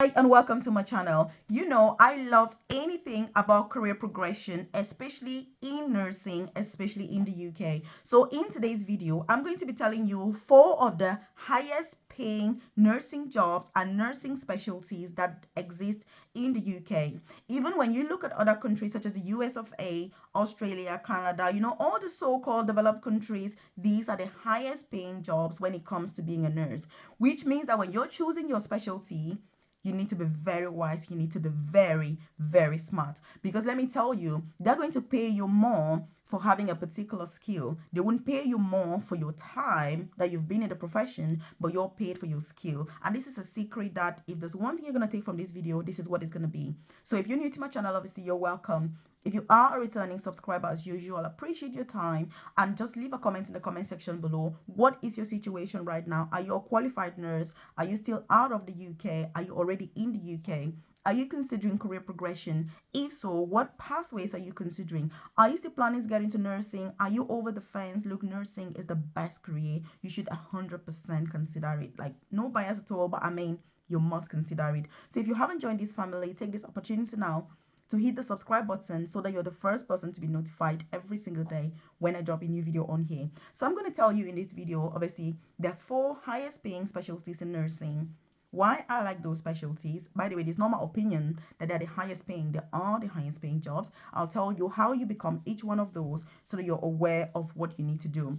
Hi and welcome to my channel. You know, I love anything about career progression, especially in nursing, especially in the UK. So in today's video, I'm going to be telling you 4 of the highest paying nursing jobs and nursing specialties that exist in the UK. Even when you look at other countries such as the US of A, Australia, Canada, you know, all the so-called developed countries, these are the highest paying jobs when it comes to being a nurse, which means that when you're choosing your specialty, you need to be very wise. You need to be very, very smart. Because let me tell you, they're going to pay you more for having a particular skill. They won't pay you more for your time that you've been in the profession, but you're paid for your skill. And this is a secret that if there's one thing you're going to take from this video, this is what it's going to be. So if you're new to my channel, obviously you're welcome. If you are a returning subscriber, as usual, appreciate your time and just leave a comment in the comment section below. What is your situation right now? Are you a qualified nurse? Are you still out of the UK? Are you already in the UK? Are you considering career progression? If so, what pathways are you considering? Are you still planning to get into nursing? Are you over the fence? Look, nursing is the best career. You should 100% consider it. Like, no bias at all, but I mean, you must consider it. So if you haven't joined this family, take this opportunity now to hit the subscribe button so that you're the first person to be notified every single day when I drop a new video on here. So I'm going to tell you in this video, obviously, there are 4 highest paying specialties in nursing. Why I like those specialties. By the way, it's not my opinion that they're the highest paying. They are the highest paying jobs. I'll tell you how you become each one of those so that you're aware of what you need to do.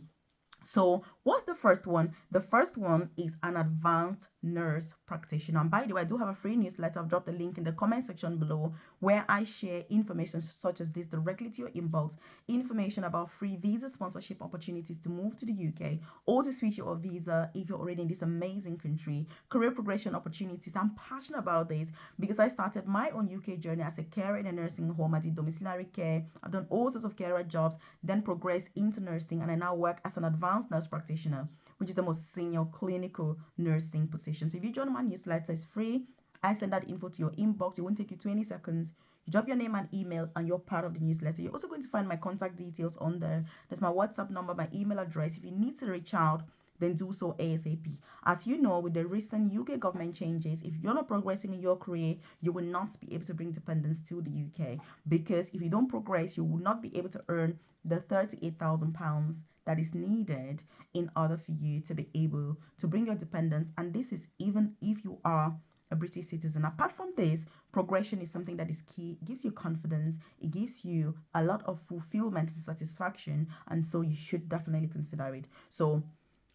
So what's the first one? The first one is an advanced nurse practitioner. And by the way, I do have a free newsletter. I've dropped the link in the comment section below where I share information such as this directly to your inbox, information about free visa sponsorship opportunities to move to the UK or to switch your visa if you're already in this amazing country, career progression opportunities. I'm passionate about this because I started my own UK journey as a carer in a nursing home. I did domiciliary care. I've done all sorts of carer jobs, then progressed into nursing, and I now work as an advanced nurse practitioner, which is the most senior clinical nursing position. So if you join my newsletter, it's free. I send that info to your inbox. It won't take you 20 seconds. You drop your name and email and you're part of the newsletter. You're also going to find my contact details on there. There's my WhatsApp number, my email address. If you need to reach out, then do so ASAP. As you know, with the recent UK government changes, if you're not progressing in your career, you will not be able to bring dependents to the UK, because if you don't progress, you will not be able to earn the £38,000 that is needed in order for you to be able to bring your dependents. And this is even if you are a British citizen. Apart from this, progression is something that is key. It gives you confidence. It gives you a lot of fulfillment and satisfaction. And so you should definitely consider it. So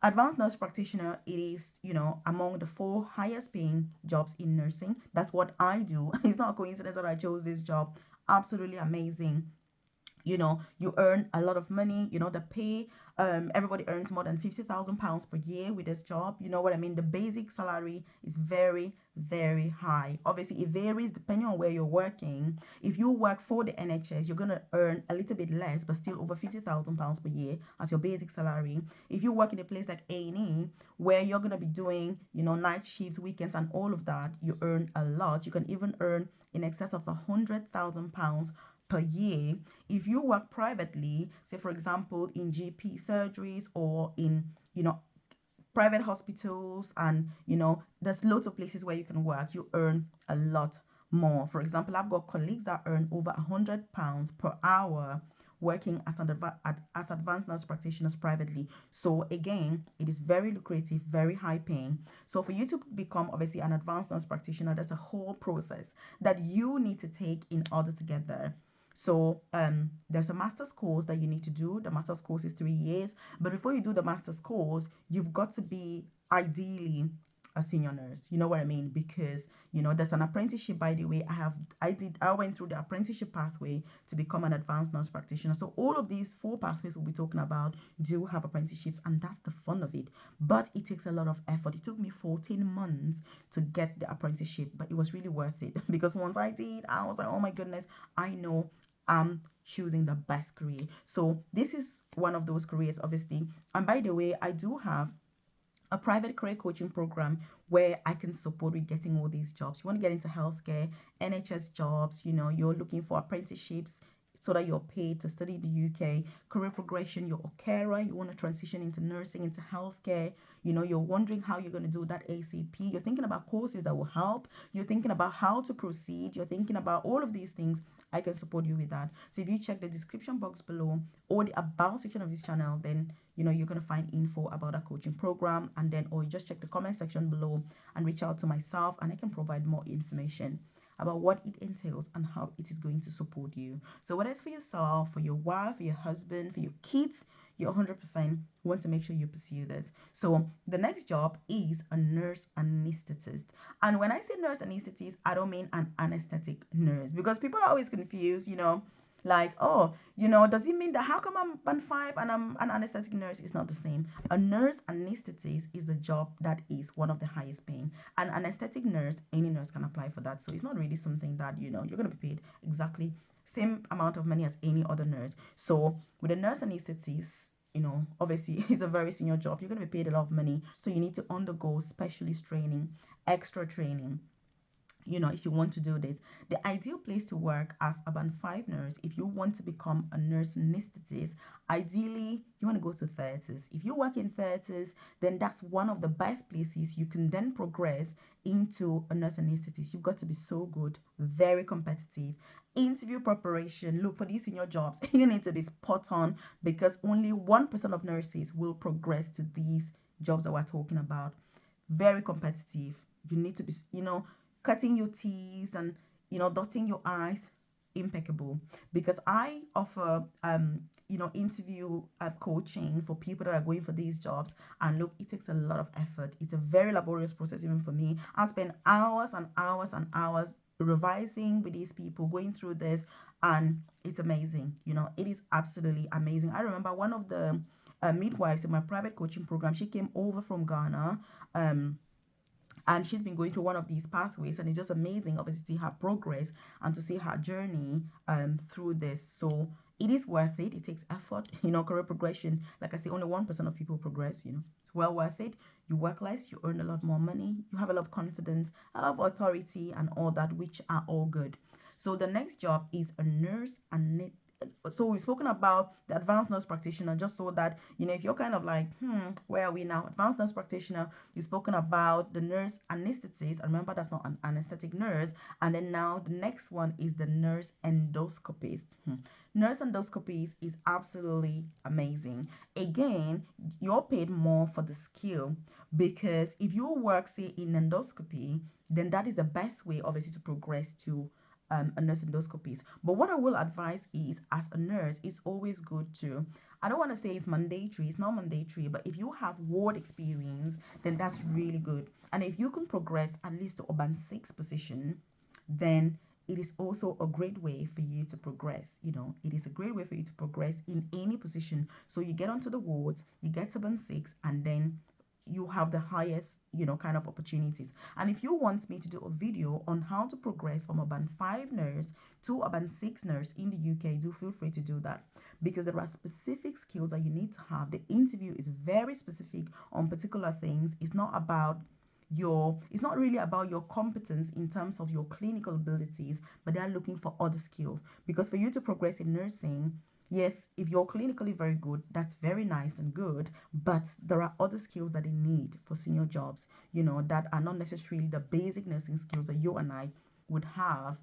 advanced nurse practitioner, it is, you know, among the 4 highest paying jobs in nursing. That's what I do. It's not a coincidence that I chose this job. Absolutely amazing. You know, you earn a lot of money. You know, the pay, everybody earns more than £50,000 per year with this job. You know what I mean? The basic salary is very, very high. Obviously it varies depending on where you're working. If you work for the NHS, you're gonna earn a little bit less, but still over £50,000 per year as your basic salary. If you work in a place like A&E, where you're gonna be doing, you know, night shifts, weekends, and all of that, you earn a lot. You can even earn in excess of £100,000 per year. If you work privately, say for example in GP surgeries or in, you know, private hospitals, and you know, there's loads of places where you can work, you earn a lot more. For example, I've got colleagues that earn over £100 per hour working as advanced nurse practitioners privately. So again, it is very lucrative, very high paying. So for you to become obviously an advanced nurse practitioner, there's a whole process that you need to take in order to get there. So there's a master's course that you need to do. The master's course is 3 years. But before you do the master's course, you've got to be ideally a senior nurse. You know what I mean? Because, you know, there's an apprenticeship, by the way. I went through the apprenticeship pathway to become an advanced nurse practitioner. So all of these 4 pathways we'll be talking about do have apprenticeships, and that's the fun of it. But it takes a lot of effort. It took me 14 months to get the apprenticeship, but it was really worth it because once I did, I was like, oh my goodness, I know I'm choosing the best career. So this is one of those careers, obviously. And by the way, I do have a private career coaching program where I can support with getting all these jobs. You want to get into healthcare, NHS jobs, you know, you're looking for apprenticeships so that you're paid to study in the UK. Career progression, you're a carer, you want to transition into nursing, into healthcare. You're wondering how you're going to do that ACP. You're thinking about courses that will help. You're thinking about how to proceed. You're thinking about all of these things. I can support you with that. So if you check the description box below or the about section of this channel, then you're going to find info about our coaching program, and then or you just check the comment section below and reach out to myself, and I can provide more information about what it entails and how it is going to support you. So whether it's for yourself, for your wife, for your husband, for your kids, you 100% want to make sure you pursue this. So the next job is a nurse anesthetist. And when I say nurse anesthetist, I don't mean an anesthetic nurse, because people are always confused, like, oh, does it mean that how come I'm band 5 and I'm an anesthetic nurse? It's not the same. A nurse anesthetist is the job that is one of the highest paying. An anesthetic nurse, any nurse can apply for that. So it's not really something that, you're going to be paid exactly same amount of money as any other nurse. So with a nurse anesthetist, obviously it's a very senior job. You're going to be paid a lot of money. So you need to undergo specialist training, extra training. If you want to do this, the ideal place to work as a band 5 nurse, if you want to become a nurse anesthetist, ideally you want to go to theaters. If you work in theaters, then that's one of the best places you can then progress into a nurse anesthetist. You've got to be so good, very competitive. Interview preparation, look for these senior jobs. You need to be spot on, because only 1% of nurses will progress to these jobs that we're talking about. Very competitive. You need to be, cutting your teeth and dotting your I's, impeccable. Because I offer interview coaching for people that are going for these jobs, and look, it takes a lot of effort. It's a very laborious process. Even for me, I spend hours and hours and hours revising with these people, going through this, and it's amazing. It is absolutely amazing. I remember one of the midwives in my private coaching program. She came over from Ghana, and she's been going through one of these pathways, and it's just amazing, obviously, to see her progress and to see her journey through this. So it is worth it. It takes effort. Career progression, like I say, only 1% of people progress. It's well worth it. You work less, you earn a lot more money, you have a lot of confidence, a lot of authority, and all that, which are all good. So the next job is a nurse and so we've spoken about the advanced nurse practitioner, just so that if you're kind of like, where are we now? Advanced nurse practitioner. We've spoken about the nurse anesthetist, and remember, that's not an anesthetic nurse. And then now the next one is the nurse endoscopist. Nurse endoscopist is absolutely amazing. Again, you're paid more for the skill, because if you work, say, in endoscopy, then that is the best way, obviously, to progress to a nurse endoscopist. But what I will advise is, as a nurse, it's always good to, I don't want to say it's mandatory, it's not mandatory, but if you have ward experience, then that's really good. And if you can progress at least to a band 6 position, then it is also a great way for you to progress. It is a great way for you to progress in any position. So you get onto the wards, you get to band 6, and then you have the highest kind of opportunities. And if you want me to do a video on how to progress from a band 5 nurse to a band 6 nurse in the UK, do feel free to do that, because there are specific skills that you need to have. The interview is very specific on particular things. It's not really about your competence in terms of your clinical abilities, but they are looking for other skills. Because for you to progress in nursing, yes, if you're clinically very good, that's very nice and good, but there are other skills that they need for senior jobs, that are not necessarily the basic nursing skills that you and I would have,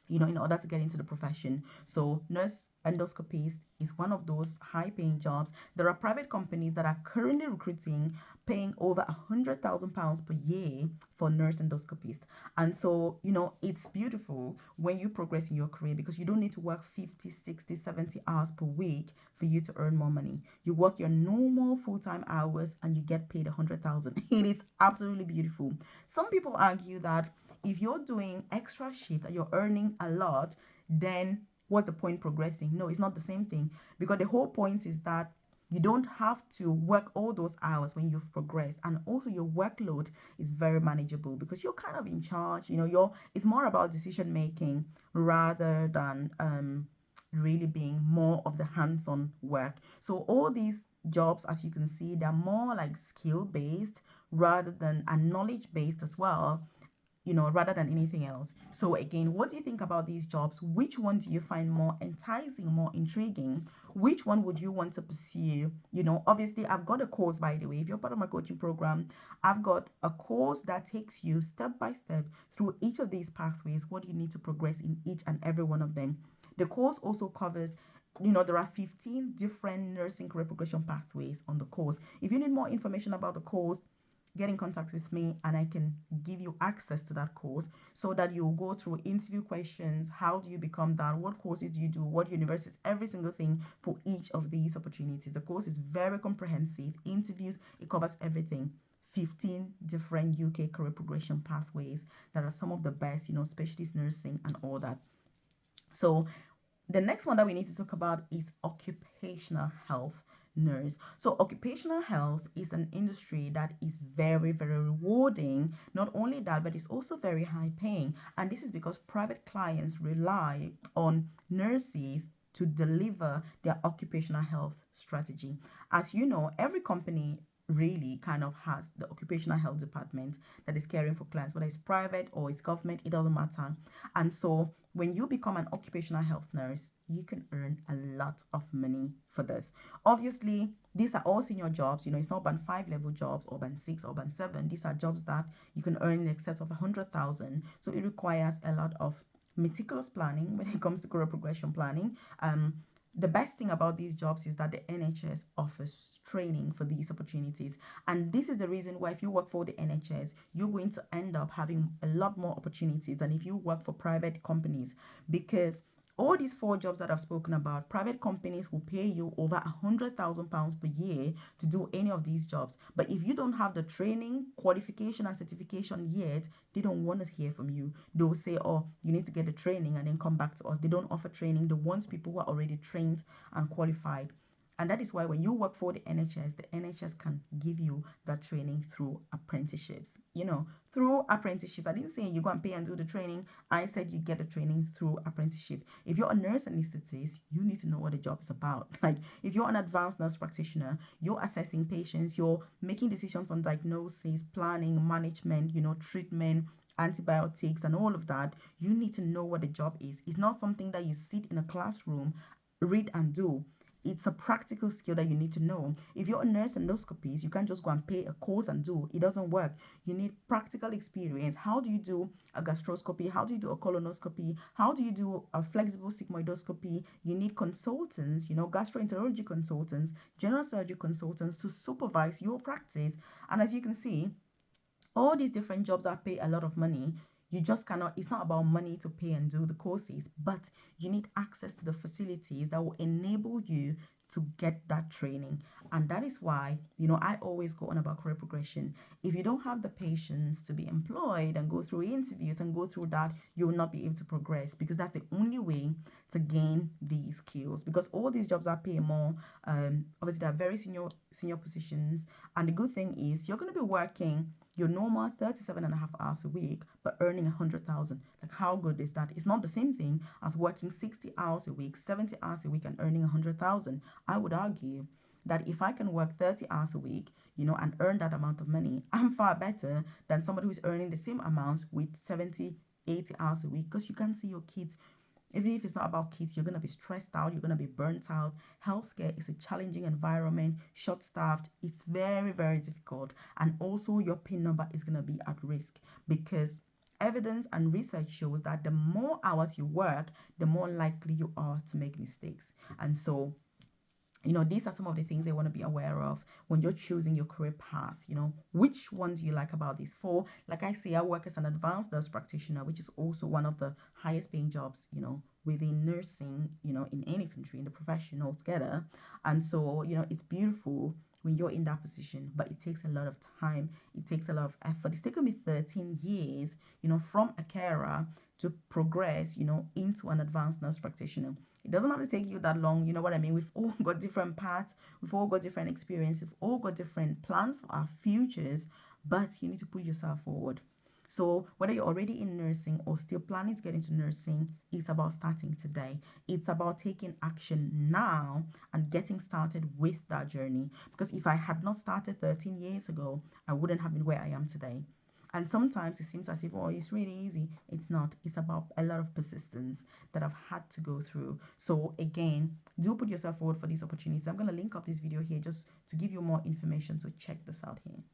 in order to get into the profession. So nurse endoscopist is one of those high paying jobs. There are private companies that are currently recruiting, paying over £100,000 per year for nurse endoscopist. And so, it's beautiful when you progress in your career, because you don't need to work 50, 60, 70 hours per week for you to earn more money. You work your normal full-time hours and you get paid 100,000. It is absolutely beautiful. Some people argue that if you're doing extra shift and you're earning a lot, then what's the point progressing? No, it's not the same thing, because the whole point is that you don't have to work all those hours when you've progressed, and also your workload is very manageable because you're kind of in charge. It's more about decision making rather than really being more of the hands-on work. So all these jobs, as you can see, they're more like skill based rather than knowledge based as well. rather than anything else. So again, what do you think about these jobs? Which one do you find more enticing, more intriguing? Which one would you want to pursue? Obviously, I've got a course, by the way. If you're part of my coaching program, I've got a course that takes you step by step through each of these pathways, what you need to progress in each and every one of them. The course also covers, there are 15 different nursing career progression pathways on the course. If you need more information about the course, get in contact with me and I can give you access to that course, so that you'll go through interview questions. How do you become that? What courses do you do? What universities? Every single thing for each of these opportunities. The course is very comprehensive. Interviews, it covers everything. 15 different UK career progression pathways that are some of the best, specialist nursing and all that. So the next one that we need to talk about is occupational health nurse. So occupational health is an industry that is very, very rewarding. Not only that, but it's also very high paying. And this is because private clients rely on nurses to deliver their occupational health strategy. As you know, every company really kind of has the occupational health department that is caring for clients, whether it's private or it's government, it doesn't matter. And so when you become an occupational health nurse, you can earn a lot of money for this. Obviously, these are all senior jobs. It's not band 5 level jobs or band 6 or band 7. These are jobs that you can earn in excess of 100,000. So it requires a lot of meticulous planning when it comes to career progression planning. The best thing about these jobs is that the NHS offers training for these opportunities. And this is the reason why if you work for the NHS, you're going to end up having a lot more opportunities than if you work for private companies, because all these 4 jobs that I've spoken about, private companies will pay you over £100,000 per year to do any of these jobs. But if you don't have the training, qualification, and certification yet, they don't want to hear from you. They'll say, oh, you need to get the training and then come back to us. They don't offer training. They want people who are already trained and qualified. And that is why when you work for the NHS can give you that training through apprenticeships. Through apprenticeships. I didn't say you go and pay and do the training. I said you get the training through apprenticeship. If you're a nurse anesthetist, you need to know what the job is about. Like if you're an advanced nurse practitioner, you're assessing patients, you're making decisions on diagnosis, planning, management, treatment, antibiotics, and all of that. You need to know what the job is. It's not something that you sit in a classroom, read and do. It's a practical skill that you need to know. If you're a nurse endoscopist, you can't just go and pay a course and do. It doesn't work. You need practical experience. How do you do a gastroscopy? How do you do a colonoscopy? How do you do a flexible sigmoidoscopy? You need consultants, gastroenterology consultants, general surgery consultants to supervise your practice. And as you can see, all these different jobs that pay a lot of money, you just cannot, it's not about money to pay and do the courses, but you need access to the facilities that will enable you to get that training. And that is why, I always go on about career progression. If you don't have the patience to be employed and go through interviews and go through that, you will not be able to progress, because that's the only way to gain these skills. Because all these jobs are paying more. Obviously, they're very senior positions. And the good thing is you're going to be working your normal 37.5 hours a week, but earning 100,000. Like, how good is that? It's not the same thing as working 60 hours a week, 70 hours a week, and earning 100,000. I would argue that if I can work 30 hours a week, and earn that amount of money, I'm far better than somebody who's earning the same amount with 70, 80 hours a week, because you can't see your kids. Even if it's not about kids, you're going to be stressed out, you're going to be burnt out. Healthcare is a challenging environment, short-staffed. It's very, very difficult. And also your PIN number is going to be at risk, because evidence and research shows that the more hours you work, the more likely you are to make mistakes. And so, these are some of the things you want to be aware of when you're choosing your career path. Which one do you like about these 4? Like I say, I work as an advanced nurse practitioner, which is also one of the highest paying jobs, within nursing, in any country, in the profession altogether. And so, it's beautiful when you're in that position, but it takes a lot of time. It takes a lot of effort. It's taken me 13 years, from a carer to progress, into an advanced nurse practitioner. It doesn't have to take you that long. You know what I mean? We've all got different paths. We've all got different experiences. We've all got different plans for our futures, but you need to put yourself forward. So whether you're already in nursing or still planning to get into nursing, it's about starting today. It's about taking action now and getting started with that journey. Because if I had not started 13 years ago, I wouldn't have been where I am today. And sometimes it seems as if, oh, it's really easy. It's not. It's about a lot of persistence that I've had to go through. So again, do put yourself forward for these opportunities. I'm going to link up this video here just to give you more information. So check this out here.